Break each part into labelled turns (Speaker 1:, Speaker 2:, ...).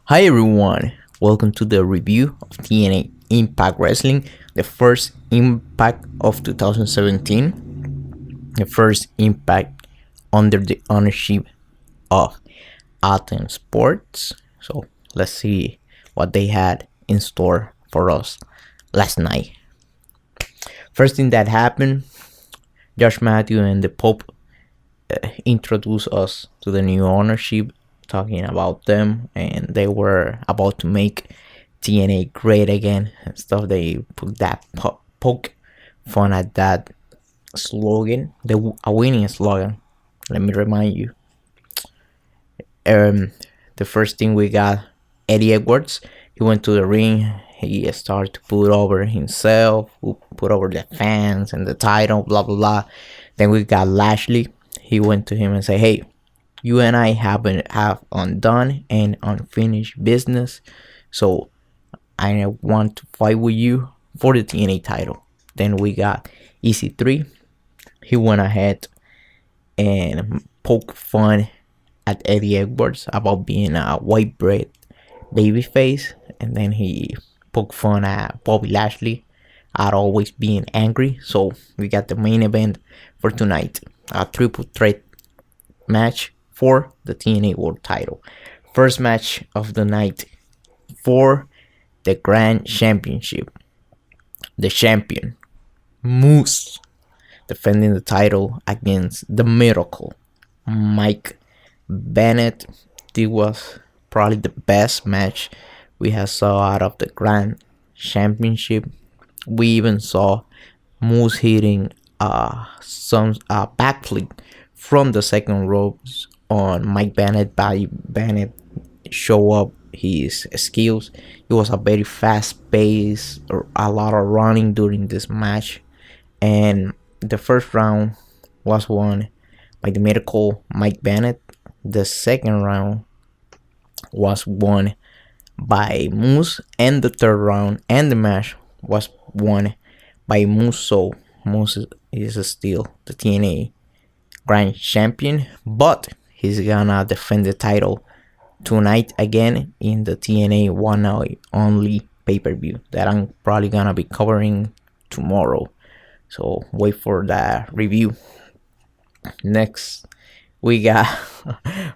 Speaker 1: Hi everyone, welcome to the review of TNA Impact Wrestling, the first Impact of 2017, the first Impact under the ownership of Atom Sports. So let's see what they had in store for us last night. First thing that happened, Josh Matthew and the Pope introduced us to the new ownership, talking about them, and they were about to make TNA great again and stuff. They put that poke fun at that slogan, a winning slogan. Let me remind you. The first thing we got, Eddie Edwards. He went to the ring. He started to put over himself, put over the fans and the title, blah blah blah. Then we got Lashley. He went to him and said, "Hey, you and I have undone and unfinished business, so I want to fight with you for the TNA title." Then we got EC3. He went ahead and poked fun at Eddie Edwards about being a white bread babyface, and then he poked fun at Bobby Lashley at always being angry. So we got the main event for tonight, a triple threat match for the TNA World title. First match of the night for the Grand Championship. The champion, Moose, defending the title against the Miracle, Mike Bennett. This was probably the best match we have saw out of the Grand Championship. We even saw Moose hitting some backflip from the second ropes on Mike Bennett. By Bennett show up his skills. It was a very fast pace, or a lot of running during this match, and the first round was won by the Miracle Mike Bennett. The second round was won by Moose, and the third round and the match was won by Moose. So Moose is still the TNA Grand Champion, but he's gonna defend the title tonight again in the TNA One Night Only pay-per-view that I'm probably gonna be covering tomorrow. So wait for that review. Next, we got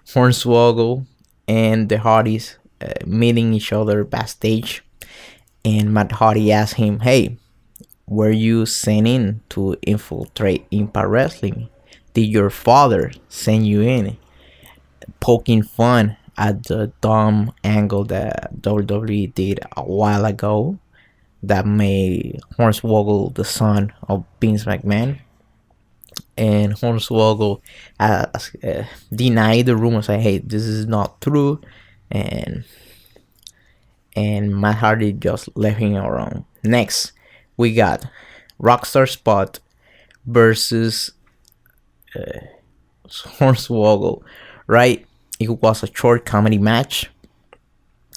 Speaker 1: Swoggle and the Hardys meeting each other backstage, and Matt Hardy asked him, "Hey, were you sent in to infiltrate Impact Wrestling? Did your father send you in?" Poking fun at the dumb angle that WWE did a while ago that made Hornswoggle the son of Vince McMahon. And Hornswoggle denied the rumor, say, "Hey, this is not true," and Matt Hardy just left him alone. Next, we got Rockstar Spud versus Hornswoggle. Right, it was a short comedy match.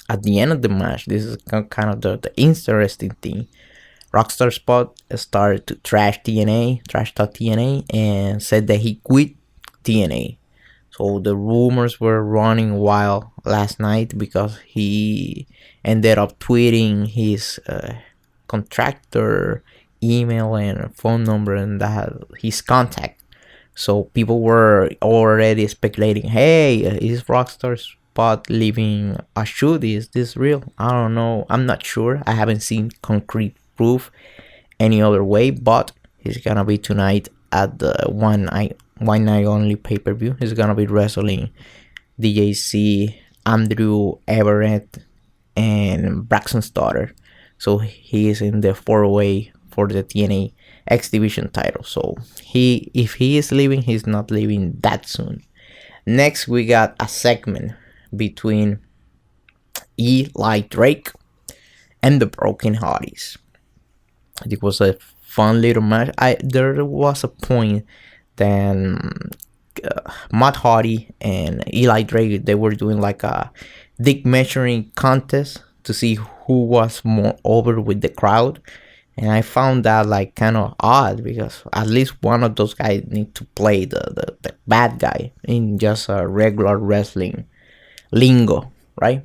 Speaker 1: At the end of the match, this is kind of the interesting thing. Rockstar Spud started to trash talk TNA, and said that he quit TNA. So the rumors were running wild last night because he ended up tweeting his contractor email and phone number and that his contact. So people were already speculating, "Hey, is Rockstar Spud leaving a shoot? Is this real?" I don't know. I'm not sure. I haven't seen concrete proof any other way, but he's gonna be tonight at the One Night Only pay-per-view. He's gonna be wrestling DJC, Andrew, Everett, and Braxton's daughter. So he is in the 4-way for the TNA X Division title. So if he is leaving, he's not leaving that soon. Next, we got a segment between Eli Drake and the Broken Hardys. It was a fun little match. There was a point that Matt Hardy and Eli Drake, they were doing like a dick measuring contest to see who was more over with the crowd. And I found that like kind of odd because at least one of those guys need to play the bad guy in just a regular wrestling lingo, right?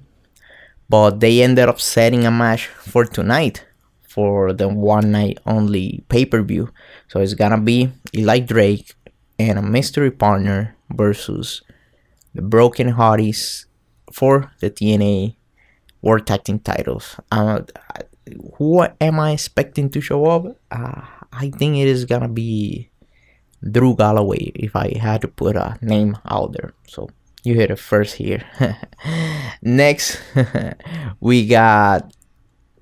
Speaker 1: but they ended up setting a match for tonight for the One Night Only pay-per-view. So it's gonna be Eli Drake and a mystery partner versus the Broken Hotties for the TNA World Tag Team titles. Who am I expecting to show up? I think it is gonna be Drew Galloway if I had to put a name out there. So you heard it first here. Next, we got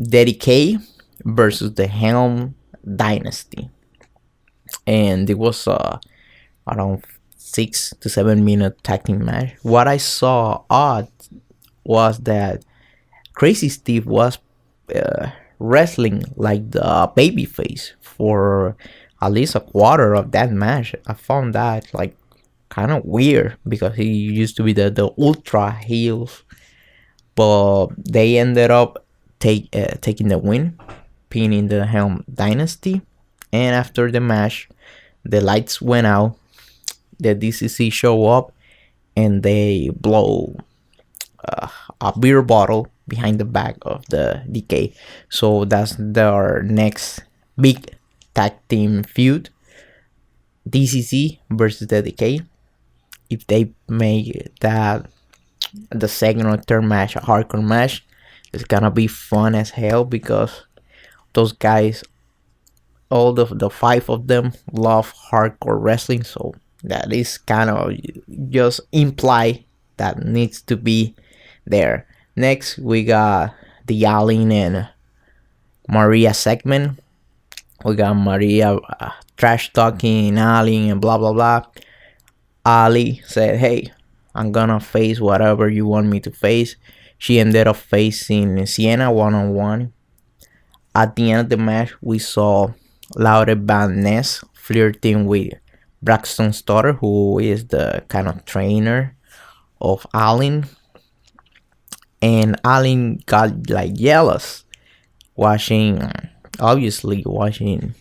Speaker 1: Decay versus the Helms Dynasty, and it was around 6 to 7 minute tag team match. What I saw odd was that Crazy Steve was wrestling like the babyface for at least a quarter of that match. I found that like kind of weird because he used to be the ultra heels, but they ended up taking the win, pinning the Helm Dynasty. And after the match, the lights went out, the DCC show up, and they blow a beer bottle behind the back of the Decay. So that's their next big tag team feud, DCC versus the Decay. If they make that the second or third match a hardcore match, it's gonna be fun as hell because those guys, all the 5 of them, love hardcore wrestling. So that is kind of just imply that needs to be there. Next, we got the Allie and Maria segment. We got Maria trash talking Allie and blah blah blah. Allie said, "Hey, I'm gonna face whatever you want me to face." She ended up facing Sienna 1-on-1. At the end of the match, we saw Laura Van Ness flirting with Braxton's daughter, who is the kind of trainer of Allie. And Allie got like jealous obviously watching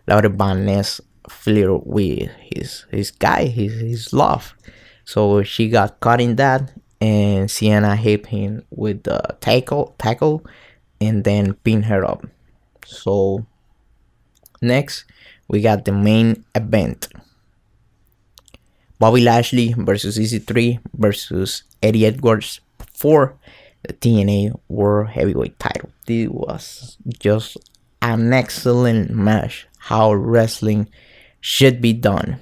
Speaker 1: Laura Van Ness flirt with his guy, his love. So she got caught in that, and Sienna hit him with the tackle and then pinned her up. So next, we got the main event. Bobby Lashley versus EC3 versus Eddie Edwards for the TNA World Heavyweight title. This was just an excellent match. How wrestling should be done.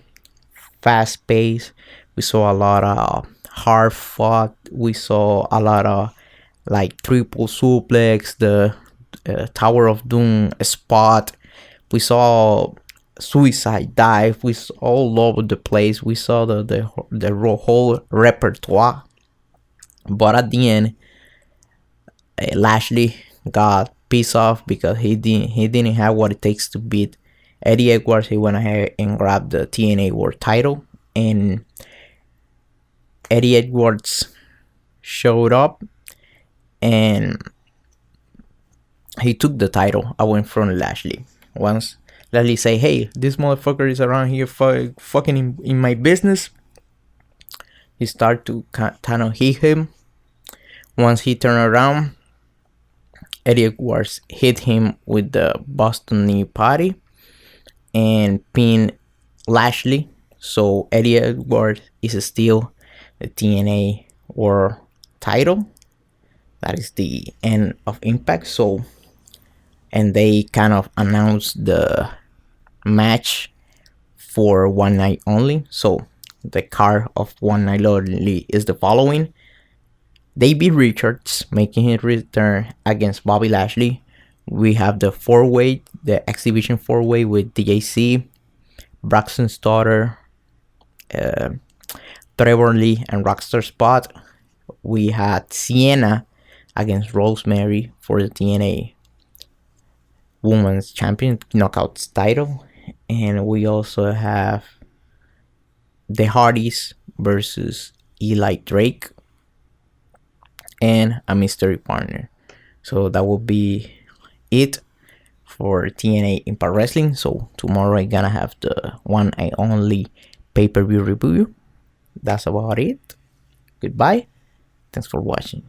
Speaker 1: Fast paced. We saw a lot of hard fought. We saw a lot of like triple suplex, the Tower of Doom spot. We saw suicide dive. We saw all over the place. We saw the whole repertoire. But at the end, Lashley got pissed off because he didn't have what it takes to beat Eddie Edwards. He went ahead and grabbed the TNA World title, and Eddie Edwards showed up and he took the title away from Lashley. Once Lashley say, "Hey, this motherfucker is around here fucking in my business," he started to kind of hit him. Once he turned around, Eddie Edwards hit him with the Boston Knee Party and pinned Lashley. So Eddie Edwards is still the TNA World title. That is the end of Impact. So, and they kind of announced the match for One Night Only. So the card of One Night Only is the following: Davey Richards making his return against Bobby Lashley. We have the 4-way, the exhibition 4-way with DJC, Braxton's daughter, Trevor Lee, and Rockstar Spud. We had Sienna against Rosemary for the TNA Women's Champion Knockouts title. And we also have the Hardys versus Eli Drake and a mystery partner. So that will be it for TNA Impact Wrestling. So tomorrow I'm gonna have the One Night Only pay-per-view review. That's about it. Goodbye. Thanks for watching.